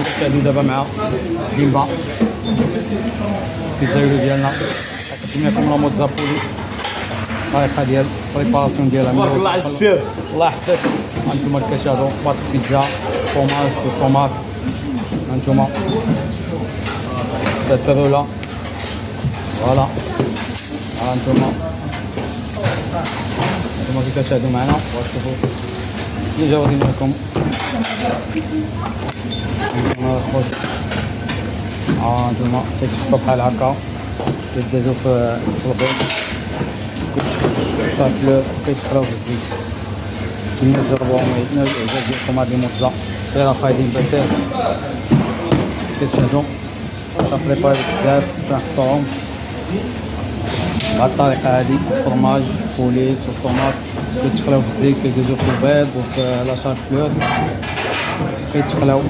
كنشاهدوا دابا مع ديمبا الجزائري ديالنا. قدم لكم لا موتزا بولي الطريقه ديال بريباراسيون ديالها. تبارك الله على الشيف. الله يحفظك. هانتوما كتشاهدوا باط بيتزا فوماج وطوماط. هانتوما التروله فوالا. هانتوما كي كتشاهدوا معنا وتشوفوا اللي جاوبين لكم. هانتوما الخبز هانتوما كيتحطوا بحال هكا كيدازو في البيض صافي كيتحراو في الزيت. كيما تجربوهم يتناول الاعجاب ديالكم هذه الموتزا سير خايدين بزاف كتشاهدوا كنبريباري بزاف كنحطوهم بهاد الطريقه هادي. فرماج بوليس والطوماط كيتخلاو في الزيت كيدوزو في البيض وفي لا شاركلور كيتخلاو